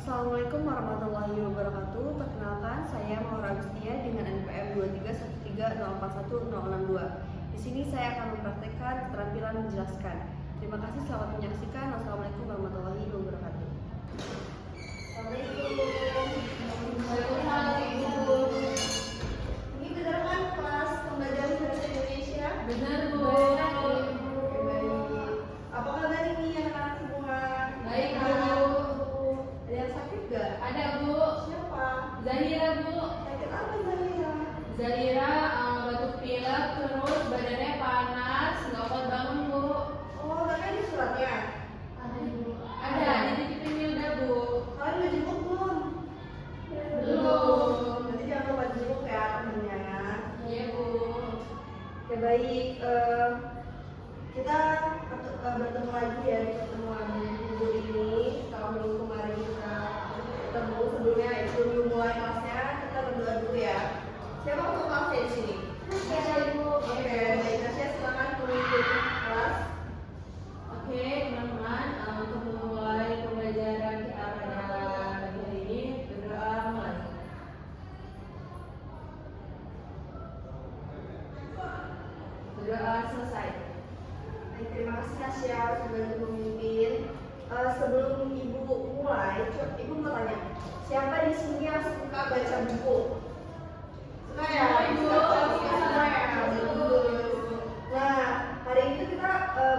Assalamualaikum warahmatullahi wabarakatuh. Perkenalkan, saya Maura Agustia dengan NPM 231304162. Di sini saya akan mempraktekkan keterampilan menjelaskan. Terima kasih, selamat menyaksikan. Wassalamualaikum warahmatullahi wabarakatuh. Assalamualaikum. Ini benar kan kelas pembelajaran bahasa Indonesia? Benar, Bu. Oke, baik. Apa kabar ini anak-anak semua? Baik, Bu. Ada yang sakit gak? Ada, Bu. Siapa? Zahira, Bu. Sakit apa Zahira? Zahira batuk pilek, terus badannya panas, nggak kuat bangun, Bu. Oh, kakak ada suratnya? Ada, Bu. Ada, dititipin Milda, Bu. Kalian udah jemput belum? Belum. Nanti jangan lupa jemput ya temennya ya. Iya, Bu. Oke, baik. Kita bertemu lagi ya di pertemuan minggu ini. Kalau minggu kemarin kita ketemu sebelumnya, sebelum mulai kelasnya kita berdoa dulu ya. Siapa untuk kelasnya di sini? Iya, Ibu. Oke, baik. Tasya silakan memimpin kelas. Oke, teman-teman, untuk memulai pembelajaran kita pada pagi hari ini, berdoa mulai. Berdoa selesai. Baik, terima kasih Tasya sudah memimpin. Sebelum ibu mulai, ibu mau tanya, siapa di sini yang suka baca buku? Suka ya? Ibu. Suka ya? Bagus. Nah, hari ini kita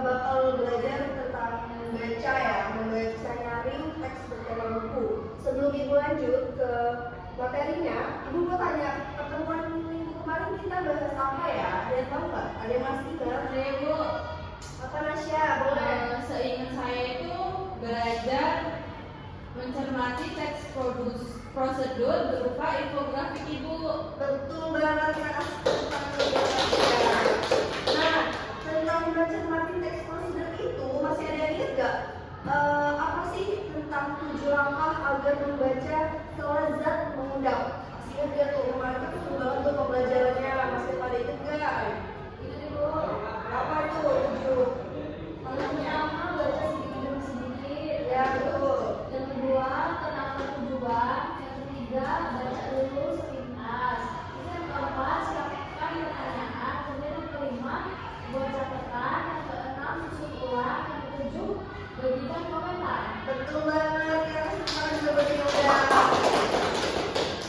bakal belajar tentang membaca ya, membaca nyaring teks bertema buku. Sebelum ibu lanjut ke materinya, ibu mau tanya, pertemuan minggu kemarin kita bahas apa ya? Ada yang tahu nggak? Ada yang masih nggak? Ada, Bu. Apa Nasya? Boleh? Seingat saya itu belajar mencermati teks prosedur berupa infografik, Ibu. Betul banget, terima kasih tentang Nasya. Nah, tentang mencermati teks prosedur itu masih ada yang ingat nggak? Apa sih tentang 7 langkah agar membaca selezat mengundang? Masih ingat nggak tuh? Kemarin kan seru banget tuh pembelajarannya. Masih pada ingat nggak? Itu Ibu. Apa tuh 7? Yang pertama baca sedikit demi sedikit. Ya betul. Yang kedua tenang tujuan. Yang ketiga baca dulu sepintas. Yang keempat siapkan pertanyaan. Kemudian yang kelima buat catatan. Yang keenam susun ulang. Yang ketujuh bagikan komentar. Betul banget, ya kita juga berbeda.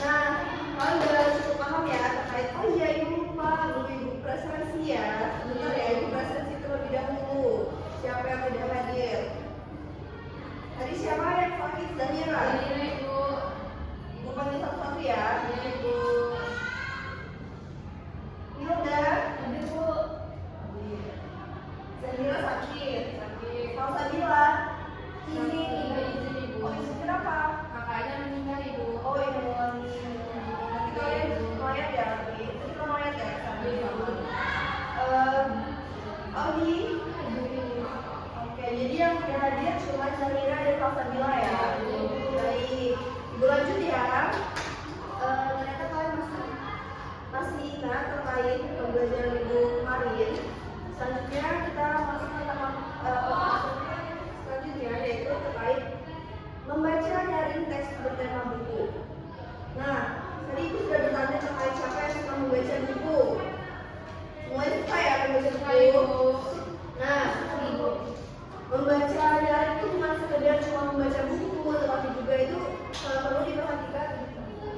Nah, kalian udah cukup paham ya terkait, oh iya ibu lupa, ibu presensi ya. Sebentar ya, ibu presensi terlebih dahulu. Siapa yang tidak hadir? Tadi siapa yang sakit? Zahira. Zahira, Ibu. Ibu panggil satu-satu ya. Iya, Ibu. Hilda. Jadi Bu, Zahira sakit. Sakit. Kalau Sabila, Izin, izin. izin, Ibu. Oh izin kenapa? Kakaknya meninggal, Ibu. Oh ini nanti kalian mayat ya, nanti kita mayat ya. Iya, Bu. Aldi. Oke, jadi yang tidak hadir cuma Zahira dan Falsabila ya. Baik, ibu lanjut ya. Ternyata kalian masih ingat terkait pembelajaran minggu kemarin. Selanjutnya kita masuk ke tema selanjutnya yaitu terkait membaca nyaring teks bertema buku. Nah, tadi ibu sudah bertanya terkait siapa yang suka membaca buku. Semuanya suka ya membaca Suka, buku. Ibu. Nah, membaca nyaring itu bukan sekedar cuma membaca buku, tetapi juga itu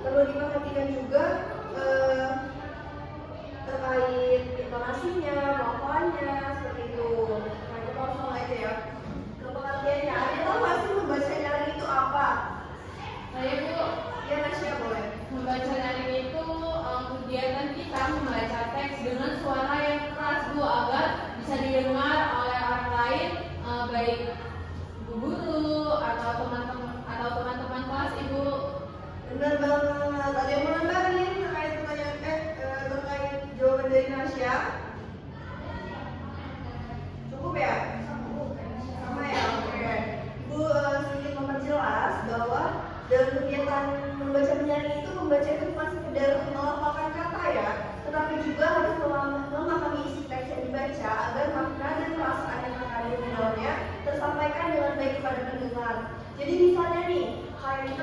perlu diperhatikan juga terkait intonasinya, pelafalannya, seperti itu. Nah, kita harus mulai aja ya. Ke pengertiannya, ada yang tahu nggak sih membaca nyaring itu apa? Saya, Bu. Ya, Nasya boleh. Membaca nyaring itu kegiatan kita membaca teks dengan suara yang keras, Bu, agar bisa didengar oleh orang lain, baik guru atau teman-teman kelas, Ibu. Benar banget. Ada yang mau nambahin terkait pertanyaan terkait jawaban dari Nasya? Cukup ya? Sama ya? Oke. Ibu sedikit memperjelas bahwa dalam kegiatan membaca menyaring itu membaca itu bukan sekedar melafalkan kata ya, tetapi juga harus memahami isi teks yang dibaca agar makna dan perasaan yang terkandung di dalamnya tersampaikan dengan baik kepada pendengar. Jadi misalnya nih, kayak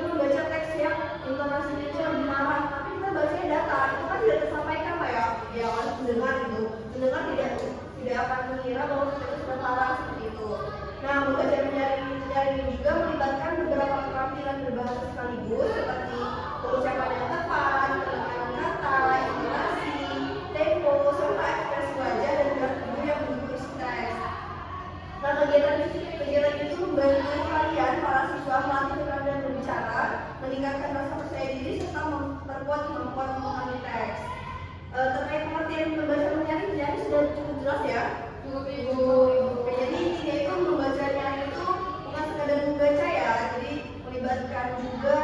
ya? Cukup Ibu. Oke, jadi intinya itu membaca nyaring itu bukan sekadar membaca ya, jadi melibatkan juga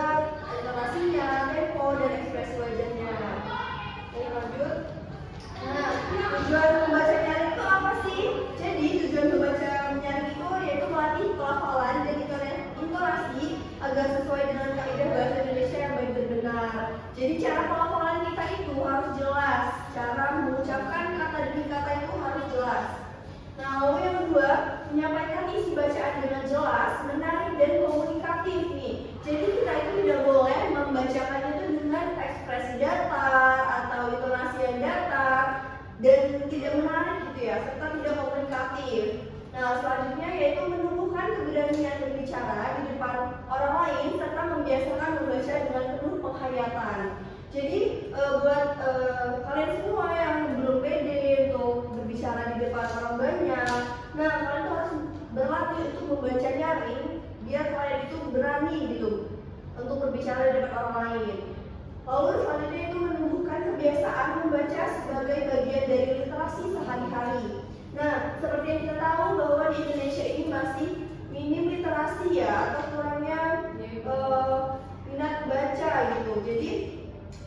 intonasinya, tempo, dan ekspresi wajahnya. Oke, lanjut. Nah, tujuan membaca nyaring itu apa sih? Jadi tujuan membaca nyaring itu yaitu melatih pelafalan dan intonasi agar sesuai dengan kaidah bahasa Indonesia yang baik dan benar. Jadi cara pelafalan kita itu harus jelas, cara mengucapkan kata demi kata itu harus jelas. Nah, lalu yang kedua, menyampaikan isi bacaan dengan jelas, menarik dan komunikatif nih. Jadi kita itu tidak boleh membacakannya itu dengan ekspresi datar atau intonasi yang datar dan tidak menarik gitu ya, serta tidak komunikatif. Nah, selanjutnya yaitu menumbuhkan keberanian berbicara di depan orang lain serta membiasakan membaca dengan penuh penghayatan. Jadi buat kalian semua yang belum pede untuk berbicara di depan orang banyak, nah kalian tuh harus berlatih untuk membaca nyaring biar kalian itu berani gitu untuk berbicara di depan orang lain. Lalu selanjutnya itu menumbuhkan kebiasaan membaca sebagai bagian dari literasi sehari-hari. Nah, seperti yang kita tahu bahwa di Indonesia ini masih minim literasi ya, atau kurangnya minat baca gitu. Jadi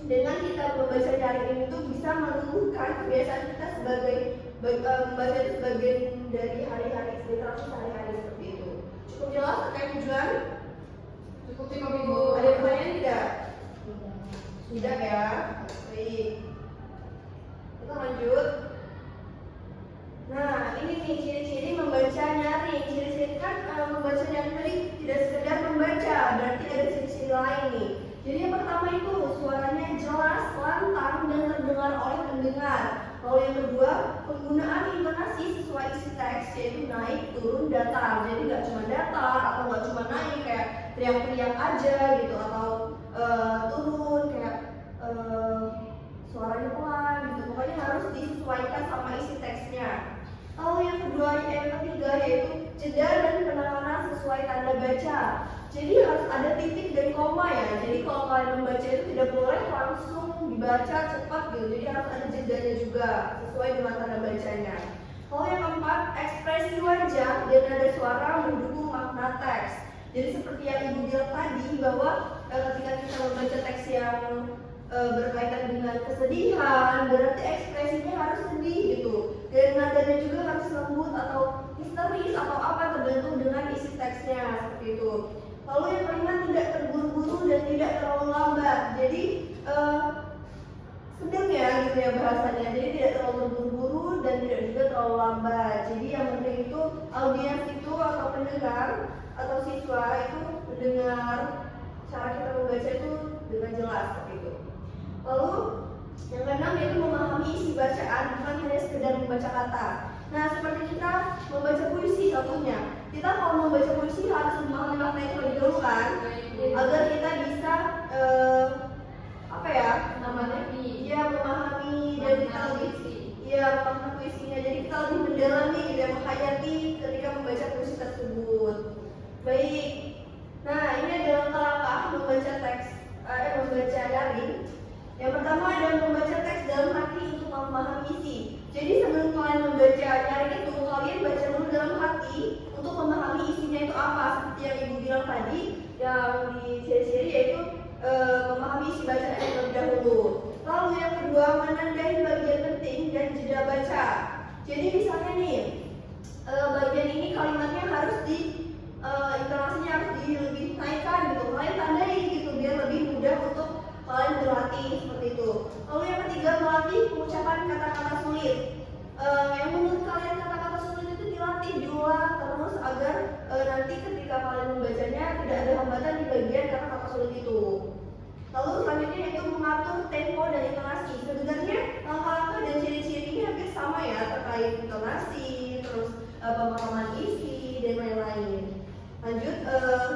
dengan kita membaca nyaring ini tuh bisa menumbuhkan kebiasaan kita sebagai membaca itu sebagian dari hari-hari literasi sehari-hari seperti itu. Cukup jelas terkait tujuan? Cukup Ibu. Ada pertanyaan tidak? Tidak ya. Baik. Kita lanjut. Nah, ini nih ciri-ciri membaca nyaring. Ciri-ciri kan membaca nyaring tadi tidak sekedar membaca, berarti ada ciri-ciri lain nih. Jadi yang pertama itu suaranya jelas, lantang, dan terdengar oleh pendengar. Lalu yang kedua, penggunaan intonasi sesuai isi teks, yaitu naik, turun, datar. Jadi nggak cuma datar atau nggak cuma naik kayak teriak-teriak aja gitu, atau turun kayak suaranya pelan gitu. Pokoknya harus disesuaikan sama isi teksnya. Lalu yang ketiga yaitu jeda dan penekanan sesuai tanda baca. Jadi harus ada titik dan koma ya. Jadi kalau kalian membaca itu tidak boleh langsung dibaca cepat gitu. Jadi harus ada jedanya juga sesuai dengan tanda bacanya. Lalu yang keempat, ekspresi wajah dan nada suara mendukung makna teks. Jadi seperti yang Ibu bilang tadi bahwa ketika kita membaca teks yang berkaitan dengan kesedihan, berarti ekspresinya harus sedih gitu. Dan nadanya juga harus lembut atau histeris atau apa tergantung dengan isi teksnya seperti itu. Lalu yang kelima, tidak terburu-buru dan tidak terlalu lambat. Jadi sedang ya gitu ya bahasanya. Jadi tidak terlalu terburu-buru dan tidak juga terlalu lambat. Jadi yang penting itu audiens itu atau pendengar atau siswa itu mendengar cara kita membaca itu dengan jelas seperti itu. Lalu yang keenam yaitu memahami isi bacaan, bukan hanya sekedar membaca kata. Nah, seperti kita membaca puisi contohnya. Kita kalau membaca puisi harus memahami makna itu lebih dahulu kan, agar kita bisa memahami dan kita lebih memahami puisinya. Jadi kita lebih mendalami dan menghayati ketika membaca puisi tersebut. Baik. Nah, ini adalah langkah membaca teks, membaca nyaring. Yang pertama adalah membaca teks dalam hati untuk memahami isi. Jadi sebelum kalian membaca nyaring itu, kalian baca dulu dalam hati untuk memahami isinya itu apa. Seperti yang Ibu bilang tadi, yang di ciri-ciri yaitu memahami isi bacaan terlebih dahulu. Lalu yang kedua, menandai bagian penting dan jeda baca. Jadi misalnya nih, bagian ini kalimatnya harus intonasinya harus lebih naikkan gitu. Kalian tandai gitu biar lebih mudah untuk kalian berlatih seperti itu. Lalu yang ketiga, melatih pengucapan kata-kata sulit. Yang menurut kalian kata-kata sulit itu dilatih diulang terus agar nanti ketika kalian membacanya tidak ada hambatan di bagian kata-kata sulit itu. Lalu selanjutnya itu mengatur tempo dan intonasi. Sebenarnya langkah-langkah dan ciri-cirinya hampir sama ya terkait intonasi, terus pemahaman isi dan lain-lain. Lanjut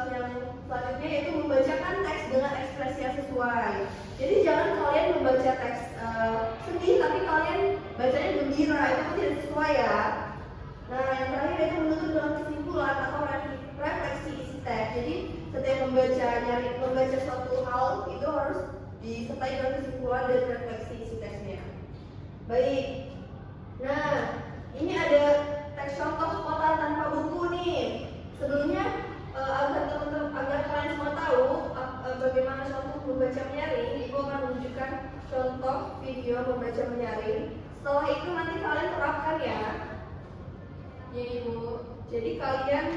yang selanjutnya yaitu membacakan teks dengan ekspresi yang sesuai. Jadi jangan kalian membaca teks sedih tapi kalian bacanya gembira, itu pun tidak sesuai ya. Nah yang terakhir itu menutup dengan kesimpulan atau refleksi isi teks. Jadi setiap membaca suatu hal itu harus disertai dengan kesimpulan dan refleksi isi teksnya. Baik. Nah Ini ada teks contoh kota tanpa buku nih. Sebelumnya agar kalian semua tahu bagaimana contoh membaca menyaring, Ibu akan menunjukkan contoh video membaca menyaring. Setelah itu nanti kalian terapkan ya. Ya Ibu. Jadi kalian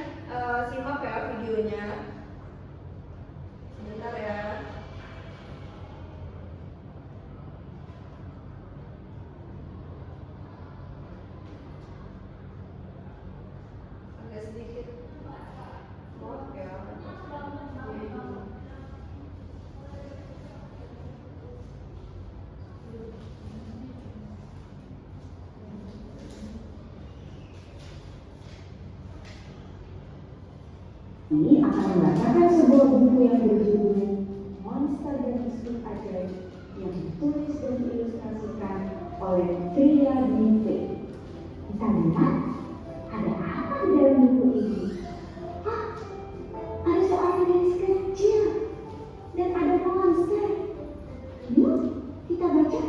simak ya videonya. Sebentar ya. Agak sedikit. Maaf ya. Ini akan membacakan sebuah buku yang berjudul Monster dan Biskuit Ajaib yang ditulis dan diilustrasikan oleh Tria Binti. Kita lihat ada apa di dalam buku ini? Hah? Ada seorang gadis kecil dan ada monster. Yuk, kita baca.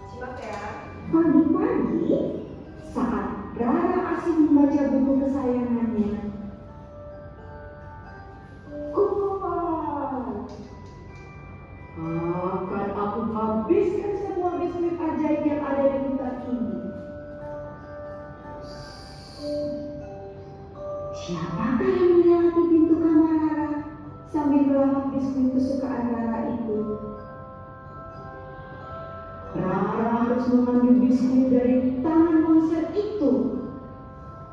Simak ya. Pagi-pagi, saat Rara asik membaca buku kesayangannya, akan aku habiskan semua biskuit ajaib yang ada di hutan ini. Siapakah yang melewati pintu kamar Rara sambil melahap biskuit kesukaan Rara itu? Rara harus mengambil biskuit dari tangan monster itu.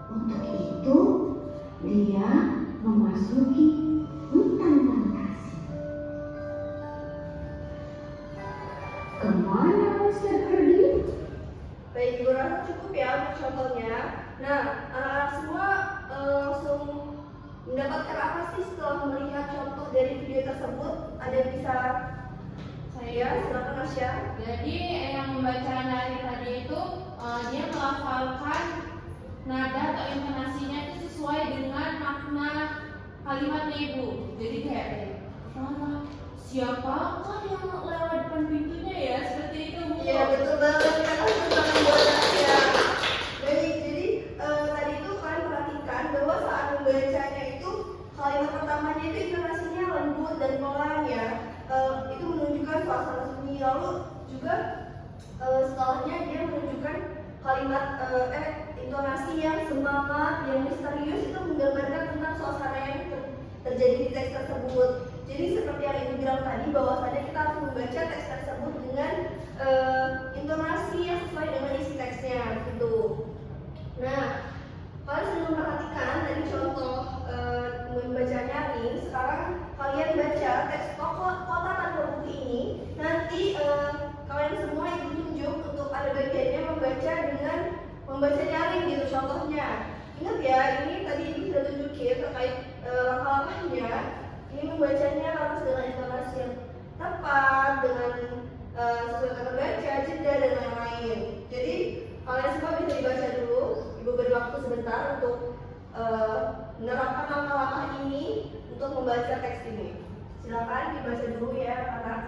Untuk itu, dia memasuki hutan fantasi. Kemana monster pergi? Baik, Ibu rasa cukup ya untuk contohnya. Nah, anak-anak semua langsung mendapatkan apa sih setelah melihat contoh dari video tersebut? Ada yang bisa saya silakan Asya. Jadi yang membaca nari tadi itu dia melafalkan nada atau intonasinya itu sesuai dengan makna kalimatnya Ibu. Jadi kayak siapakah yang lewat depan pintunya ya, seperti itu Bu. Iya betul banget, karena sama buat Asya. Baik, jadi tadi itu kalian perhatikan bahwa saat membacanya itu kalimat pertamanya itu intonasinya lembut dan pelan ya. Itu menunjukkan suasana sunyi. Lalu juga setelahnya dia menunjukkan kalimat intonasi yang semangat, yang misterius, itu menggambarkan tentang suasana yang terjadi di teks tersebut. Jadi seperti yang Ibu bilang tadi, bahwasanya kita harus membaca teks tersebut dengan intonasi yang sesuai dengan isi teksnya gitu. Nah, kalian sudah memperhatikan dari contoh membacanya nih. Sekarang kalian baca teks kota tanpa buku ini. Nanti kalian semua Ibu tunjuk untuk ada bagiannya membaca dengan membaca nyaring gitu contohnya. Ingat ya, ini tadi Ibu sudah tunjukin terkait langkah-langkahnya. Ini membacanya harus dengan intonasi yang tepat, dengan sesuai kata baca, jeda dan lain-lain. Jadi kalian semua bisa dibaca dulu. Ibu beri waktu sebentar untuk menerapkan langkah-langkah ini untuk membaca teks ini. Silakan dibaca dulu ya, anak.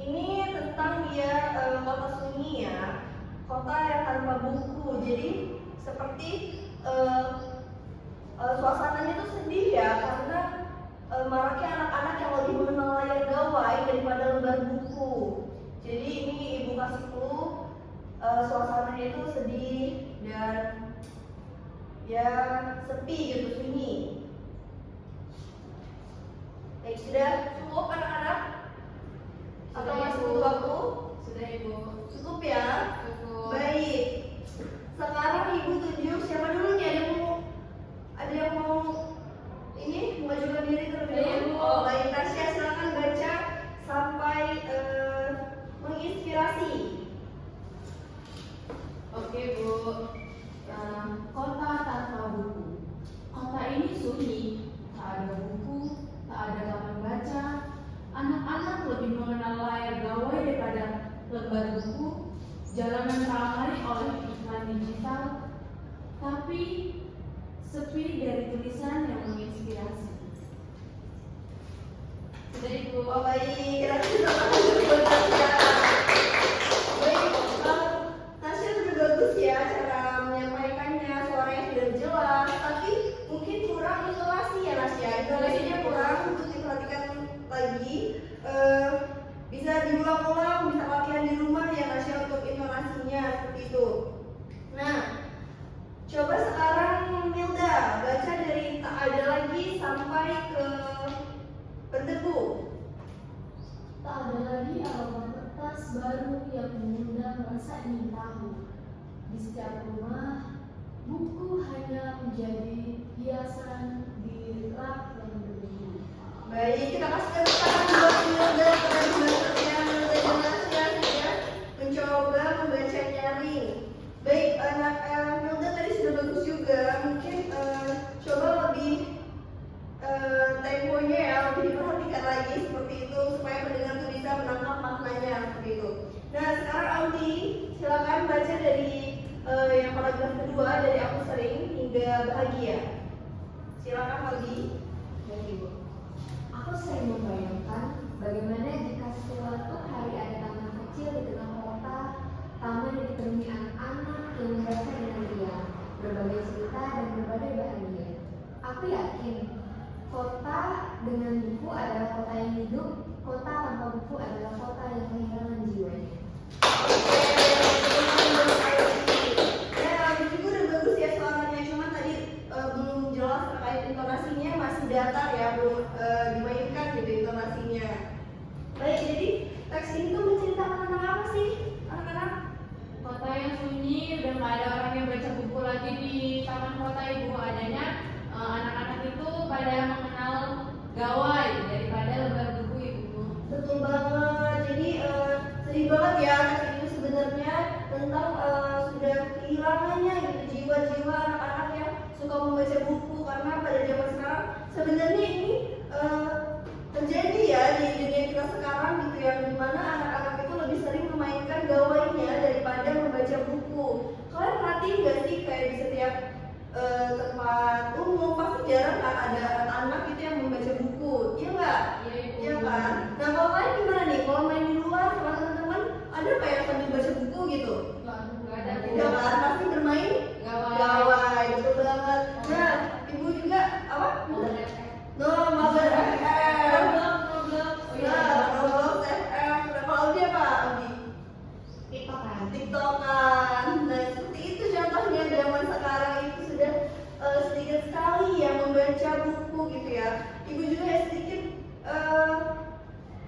Ini tentang dia kota sunyi ya, kota yang tanpa buku. Jadi seperti suasananya tuh sedih ya, karena maraknya anak-anak yang lebih mengenal layar gawai daripada lembar buku. Jadi ini Ibu kasih clue, suasananya itu sedih dan ya sepi gitu, sunyi. Baik, sudah cukup anak-anak? Atau masih butuh waktu? Sudah Ibu. Cukup ya? Cukup. Baik. Sekarang Ibu tunjuk siapa dulu nih, ada yang mau ini mengajukan diri terlebih dahulu. Oh, baik, Tasya silakan baca sampai menginspirasi. Oke Bu. Kota tanpa buku. Kota ini sunyi, tak ada buku, tak ada taman baca. Anak-anak lebih mengenal layar gawai daripada lembar buku. Jalanan ramai oleh iklan digital, tapi sepi dari tulisan yang menginspirasi. Sudah Ibu. Oh baik, kita sudah masuk buat Tasya. Baik, Tasya sudah bagus ya cara menyampaikannya, suaranya sudah jelas, tapi mungkin kurang intonasi ya Tasya. Intonasinya kurang, untuk diperhatikan lagi. Bisa diulang-ulang, bisa latihan di rumah ya Tasya untuk intonasinya seperti itu. Nah, coba sekarang Milda baca dari tak ada lagi sampai ke berdebu. Tak ada lagi aroma kertas baru yang mengundang rasa ingin tahu. Di setiap rumah, buku hanya menjadi hiasan di rak yang berdebu. Baik, kita kasih tepuk tangan buat Milda karena membantunya Milda jelas ya mencoba membaca nyaring. Baik, anak Milda tadi sudah bagus juga. Mungkin coba lebih temponya ya lebih diperhatikan lagi seperti itu supaya pendengar tuh bisa menangkap maknanya seperti itu. Nah sekarang Aldi silakan baca dari yang paragraf kedua dari aku sering hingga bahagia. Silakan Aldi. Baik Ibu. Aku sering membayangkan bagaimana jika suatu hari ada taman kecil di tengah kota, taman yang dipenuhi anak-anak yang membaca dengan riang, berbagai cerita dan berbagai bahagia. Aku yakin kota dengan buku adalah kota yang hidup, kota tanpa buku adalah kota yang kehilangan jiwanya. Ya, Aldi juga udah bagus ya suaranya, cuma tadi belum jelas terkait intonasinya, masih datar ya, belum dimainkan gitu intonasinya. Baik, jadi teks ini tuh menceritakan tentang apa sih anak-anak? Kota yang sunyi dan nggak ada orang yang baca buku lagi di taman kota Ibu. Adanya anak-anak itu pada mengenal gawai daripada lembar buku Ibu. Betul banget. Jadi sedih banget ya teks ini sebenarnya tentang sudah kehilangannya gitu jiwa-jiwa anak-anak yang suka membaca buku, karena pada zaman sekarang sebenarnya ini terjadi ya di dunia kita sekarang gitu ya, dimana anak-anak itu lebih sering memainkan gawainya daripada membaca buku. Kalian perhatiin nggak sih kayak di setiap tempat umum pasti jarang kan ada anak itu yang membaca buku, iya nggak? Iya Ibu. Iya kan? Nah kalau kalian gimana nih? Kalau main di luar sama teman-teman ada nggak yang sambil baca buku gitu? Nggak ada Bu. Tidak kan? Pasti bermain Gawai. gawai, betul banget. Nah, ibu juga apa? No, Mother FM. Oh iya. Nah, Roblox FM. Kalau dia apa, Aldi? TikTokan. TikTokan. Nah, seperti itu contohnya zaman sekarang itu sudah sedikit sekali yang membaca buku gitu ya. Ibu juga ya sedikit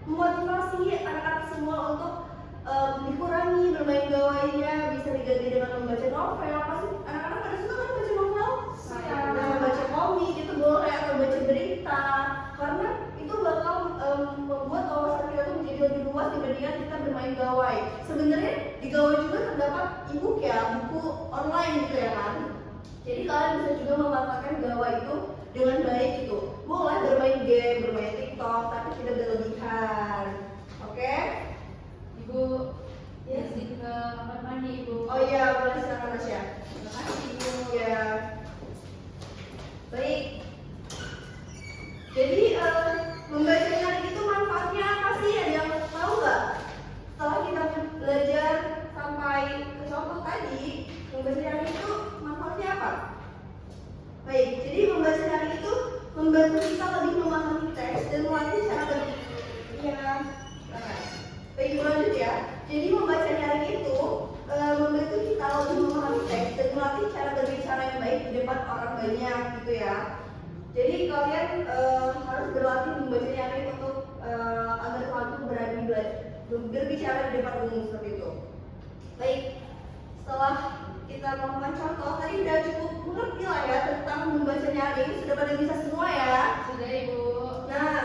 memotivasi anak-anak semua untuk dikurangi bermain gawainya, bisa diganti dengan membaca novel. Pasti anak-anak pada suka kan baca novel? Nah, baca komik itu boleh, atau baca berita, karena itu bakal membuat wawasan kita tuh menjadi lebih luas dibandingkan kita bermain gawai. Sebenarnya di gawai juga terdapat e-book ya, buku online gitu ya kan. Jadi kalian bisa juga memanfaatkan gawai itu dengan baik gitu. Boleh bermain game, bermain TikTok, tapi tidak berlebihan. Oke? Ibu, Ya. izin ke kamar mandi Ibu. Oh iya, boleh silakan Tasya. Terima kasih Ibu. Ya. Baik. Jadi membaca nyaring itu manfaatnya apa sih? Ada yang tahu nggak? Setelah kita belajar sampai ke contoh tadi, membaca nyaring itu manfaatnya apa? Baik, jadi membaca nyaring itu membantu kita lebih memahami teks dan melatih cara berpikir. Iya. Baik, lanjut ya. Jadi membaca nyaring itu membantu kita lebih memahami teks dan melatih cara berbicara yang baik di depan orang banyak gitu ya. Jadi kalian harus berlatih membaca nyaring untuk agar kalian berani berbicara di depan umum seperti itu. Baik, setelah kita melakukan contoh, tadi udah cukup mengerti lah ya tentang membaca nyaring. Sudah pada bisa semua ya? Sudah Ibu. Nah,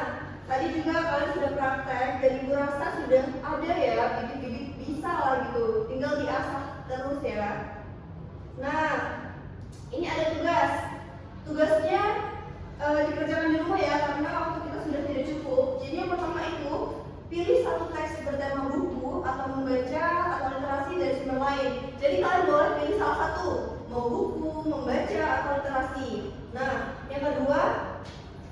tadi juga kalian sudah praktek dan ibu rasa sudah ada ya bibit-bibit bisa lah gitu, tinggal diasah terus ya. Nah, ini ada tugasnya dikerjakan di rumah ya, karena waktu kita sudah tidak cukup. Jadi yang pertama itu pilih satu teks bertema buku atau membaca atau literasi dari sumber lain. Jadi kalian boleh pilih salah satu, mau buku, membaca atau literasi. Nah, yang kedua,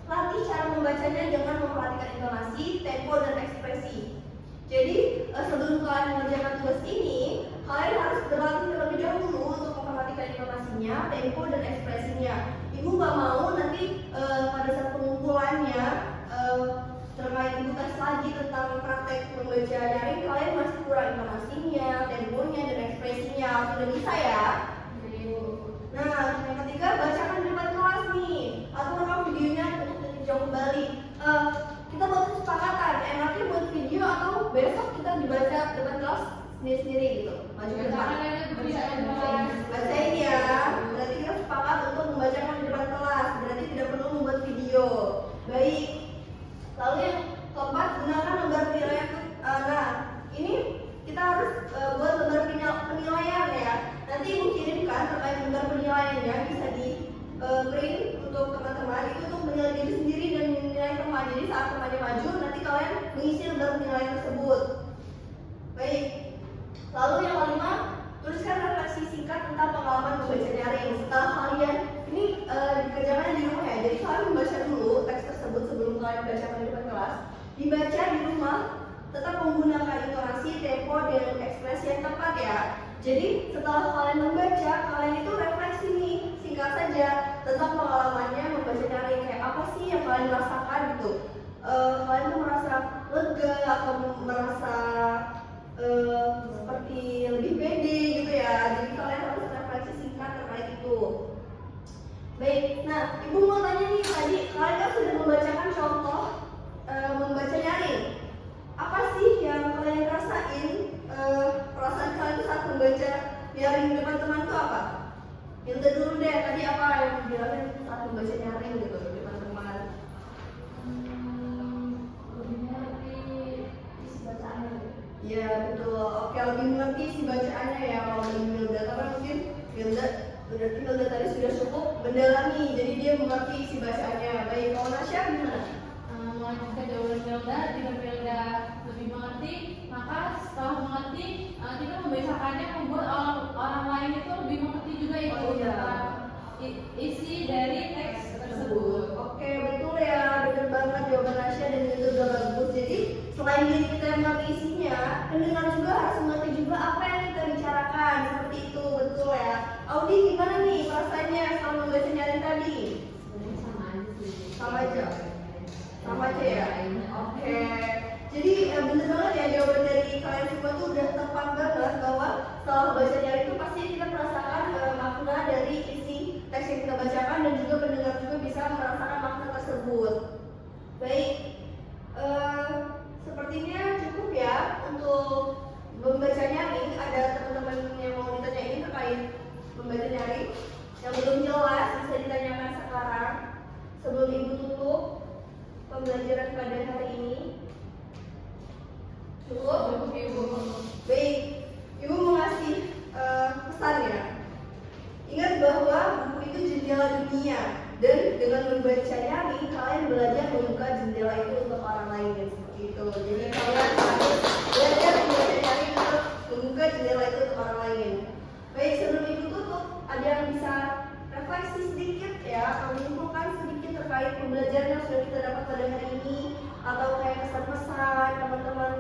latih cara membacanya dengan memperhatikan intonasi tempo dan ekspresinya. Ibu nggak mau nanti pada saat pengumpulannya terkait ibu tes lagi tentang praktek membaca daring, kalian masih kurang intonasinya, temponya, dan ekspresinya. Sudah bisa ya? Nah, yang ketiga, bacakan di depan kelas nih, atau rekam videonya untuk ditinjau kembali. Kita buat kesepakatan, enaknya buat video atau besok kita dibaca depan kelas sendiri-sendiri gitu. Maju ke depan. Bacain ya. Berarti kita sepakat untuk membacakan di depan kelas. Berarti tidak perlu membuat video. Baik. Lalu yang keempat, gunakan lembar penilaian. Nah, ini kita harus buat lembar penilaian ya. Nanti ibu kirimkan terkait lembar penilaiannya, bisa di print untuk teman-teman. Itu untuk menilai diri sendiri dan menilai teman. Jadi saat temannya maju, nanti kalian mengisi lembar penilaian tersebut. Baik. Lalu yang kelima, tuliskan refleksi singkat tentang pengalaman membaca daring. Setelah kalian ini dikerjakan di rumah ya. Jadi kalian membaca dulu teks tersebut sebelum kalian bacakan di depan kelas. Dibaca di rumah, tetap menggunakan intonasi, tempo, dan ekspresi yang tepat ya. Jadi setelah kalian membaca, kalian itu refleksi nih, singkat saja tentang pengalamannya membaca daring. Kayak apa sih yang kalian rasakan gitu. Kalian tuh merasa lega atau merasa seperti lebih pede gitu ya. Jadi kalian harus refleksi singkat terkait itu. Baik, nah ibu mau tanya nih, tadi kalian kan sudah membacakan contoh membaca daring. Apa sih yang kalian rasain? Perasaan kalian itu saat membaca daring di depan teman itu apa? Yang dulu deh, tadi apa yang dibilangin saat membaca daring gitu di depan teman? Lebih mengerti isi bacaannya. Iya betul. Oke, lebih mengerti isi bacaannya ya kalau dari Milda. Karena mungkin Milda tadi sudah cukup mendalami, jadi dia mengerti isi bacaannya. Baik, kalau Nasya gimana? Melanjutkan jawaban Milda, jika Milda lebih mengerti, maka setelah mengerti kita membacakannya membuat orang lain itu lebih mengerti juga itu tentang isi dari teks tersebut. Oke, betul ya, benar banget jawaban Nasya dan itu juga bagus. Jadi selain diri kita yang mengerti isinya, pendengar juga harus mengerti juga apa yang kita bicarakan. Seperti itu, betul ya. Audi gimana nih perasaannya setelah membaca daring tadi? Sama aja sih. Sama aja. Sama aja ya. Oke. Jadi bener banget ya jawaban dari kalian semua tuh udah tepat banget bahwa setelah baca daring itu pasti kita merasakan makna dari isi teks yang kita bacakan dan juga pendengar juga bisa merasakan makna tersebut. Baik. Sepertinya cukup ya untuk membaca daring. Ada teman-teman yang mau ditanyain terkait membaca daring yang belum jelas bisa ditanyakan sekarang sebelum ibu tutup pembelajaran pada hari ini. Cukup? Ibu. Baik, ibu mau ngasih pesan ya. Ingat bahwa buku itu jendela dunia, dan dengan membaca daring kalian belajar membuka jendela itu untuk orang lain dan seperti itu. Jadi kalian harus belajar membaca daring untuk membuka jendela itu untuk orang lain. Baik, sebelum ibu tutup, ada yang bisa refleksi sedikit ya, menyimpulkan sedikit terkait pembelajaran yang sudah kita dapat pada hari ini, atau kayak pesan-pesan teman-teman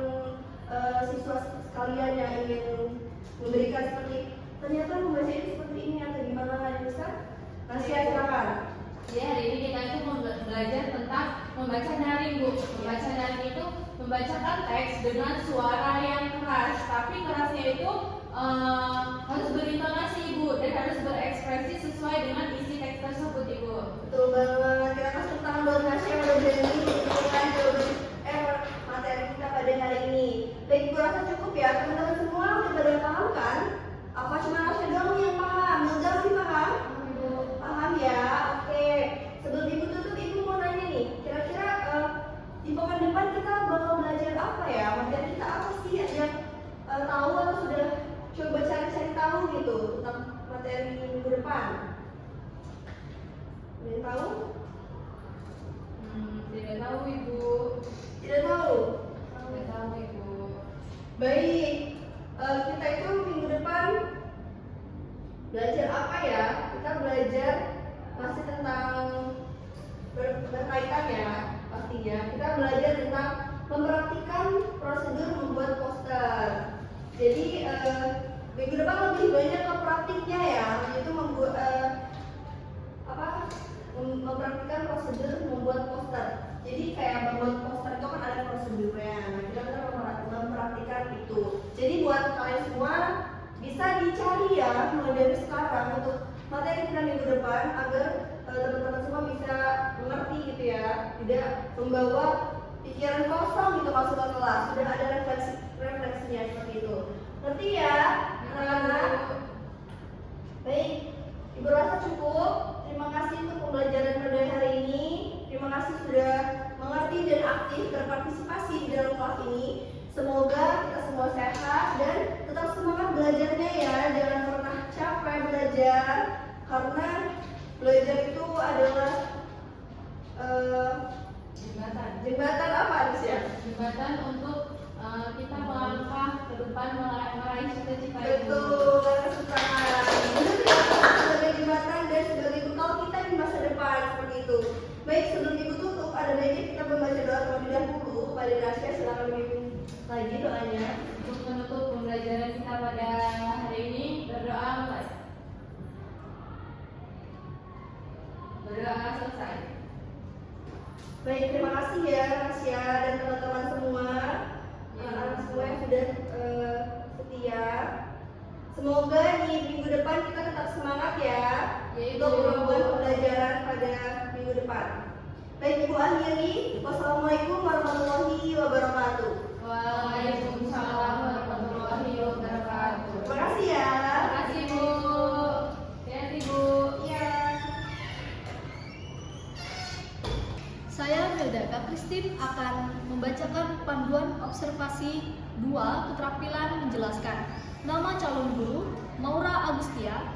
siswa sekalian yang ingin memberikan seperti ternyata membaca itu seperti ini atau gimana, yang bisa? Nasya, silakan. Ya, hari ini kita itu belajar tentang membaca daring, Bu. Membaca daring itu membacakan teks dengan suara yang keras, tapi kerasnya itu harus berintonasi, Ibu, dan harus berekspresi sesuai dengan isi teks tersebut, Ibu. Betul banget. Kita kasih tepuk tangan buat Nasya yang udah berani menyampaikan jawaban materi kita pada hari ini. Baik, gue rasa cukup ya. Teman-teman semua udah pada paham kan? Apa cuma Nasya doang yang paham? Milda masih paham? Paham ya? Oke. Sebelum ibu tutup, ibu mau nanya nih. Kira-kira di pekan depan kita bakal belajar apa ya? Materi kita apa sih? Ada yang tahu atau sudah coba cari-cari tahu gitu tentang materi minggu depan? Ada yang tahu? Tidak tahu, Ibu. Tidak tahu? Tidak tahu, Ibu. Baik, kita itu minggu depan belajar apa ya? Kita belajar masih tentang berkaitan ya pastinya. Kita belajar tentang mempraktikkan prosedur membuat poster. Jadi minggu depan lebih banyak ke praktiknya ya, yaitu membuat prosedur membuat poster. Jadi kayak membuat poster itu kan ada prosedurnya. Nah, kita mempraktikkan itu. Jadi buat kalian semua bisa dicari ya mulai dari sekarang untuk materi kita minggu depan agar teman-teman semua bisa mengerti gitu ya, tidak membawa pikiran kosong gitu masuk ke kelas. Sudah ada refleksinya seperti itu. Ngerti ya, anak-anak? Baik, Ibu rasa cukup. Terima kasih untuk pembelajaran pada hari ini. Terima kasih sudah mengerti dan aktif berpartisipasi di dalam kelas ini. Semoga kita semua sehat dan tetap semangat belajarnya ya. Jangan pernah capek belajar, karena belajar itu adalah jembatan apa sih ya? Jembatan untuk kita melangkah ke depan meraih cita-cita itu. Betul, karena semangat. Sebagai jembatan dan sebagai bekal kita di masa depan seperti itu. Baik, sebelum Ibu tutup, ada baiknya kita membaca doa terlebih dahulu. Pada Rasya, silakan dipimpin lagi doanya. Untuk menutup pembelajaran kita pada hari ini, berdoa mulai. Berdoa selesai. Baik, terima kasih ya Rasya dan teman-teman semua, anak-anak semua yang sudah setia. Semoga di minggu depan kita tetap semangat ya untuk melakukan pembelajaran pada minggu depan. Baik, Ibu akhiri. Wassalamualaikum warahmatullahi wabarakatuh. Waalaikumsalam warahmatullahi wabarakatuh. Terima kasih ya. Terima kasih Bu. Hati-hati Bu. Iya. Saya Mildaka Christine akan membacakan panduan observasi 2 keterampilan menjelaskan. Nama calon guru Maura Agustia,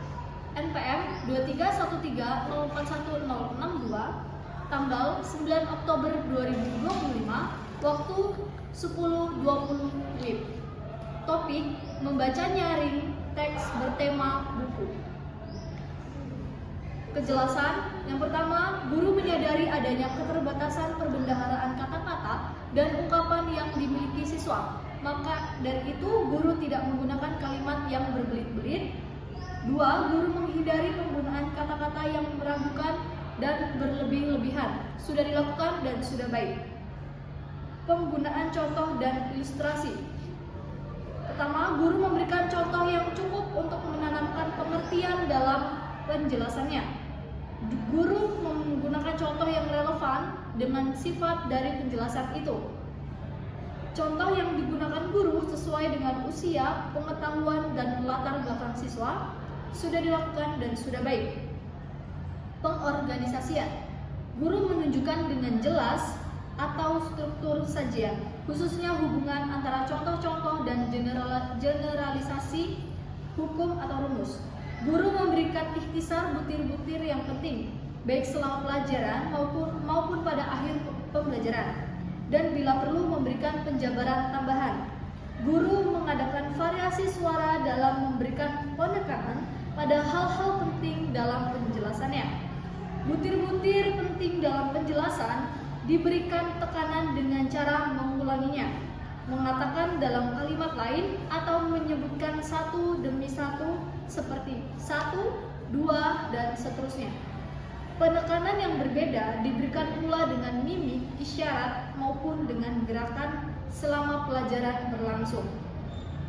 NPM 231304162, tanggal 9 Oktober 2025, waktu 10.20 WIB. Topik membaca nyaring teks bertema buku. Kejelasan yang pertama, guru menyadari adanya keterbatasan perbendaharaan kata-kata dan ungkapan yang dimiliki siswa. Maka dari itu guru tidak menggunakan kalimat yang berbelit-belit. 2. Guru menghindari penggunaan kata-kata yang meragukan dan berlebih-lebihan. Sudah dilakukan dan sudah baik. Penggunaan contoh dan ilustrasi. Pertama, guru memberikan contoh yang cukup untuk menanamkan pengertian dalam penjelasannya. Guru menggunakan contoh yang relevan dengan sifat dari penjelasan itu. Contoh yang digunakan guru sesuai dengan usia, pengetahuan, dan latar belakang siswa. Sudah dilakukan dan sudah baik. Pengorganisasian. Guru menunjukkan dengan jelas atau struktur sajian, khususnya hubungan antara contoh-contoh dan generalisasi hukum atau rumus. Guru memberikan ikhtisar butir-butir yang penting, baik selama pelajaran maupun pada akhir pembelajaran. Dan bila perlu memberikan penjabaran tambahan. Guru mengadakan variasi suara dalam memberikan penekanan pada hal-hal penting dalam penjelasannya. Butir-butir penting dalam penjelasan diberikan tekanan dengan cara mengulanginya, mengatakan dalam kalimat lain atau menyebutkan satu demi satu seperti 1, 2, dan seterusnya. Penekanan yang berbeda diberikan pula dengan mimik, isyarat, maupun dengan gerakan selama pelajaran berlangsung.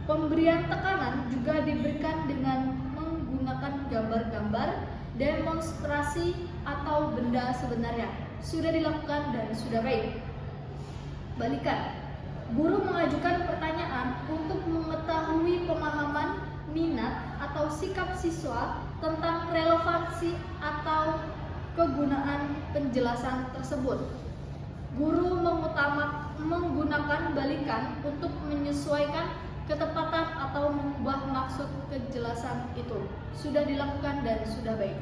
Pemberian tekanan juga diberikan dengan menggunakan gambar-gambar, demonstrasi, atau benda sebenarnya. Sudah dilakukan dan sudah baik. Balikan. Guru mengajukan pertanyaan untuk mengetahui pemahaman, minat, atau sikap siswa tentang relevansi atau kegunaan penjelasan tersebut. Guru menggunakan balikan untuk menyesuaikan ketepatan atau mengubah maksud kejelasan itu. Sudah dilakukan dan sudah baik.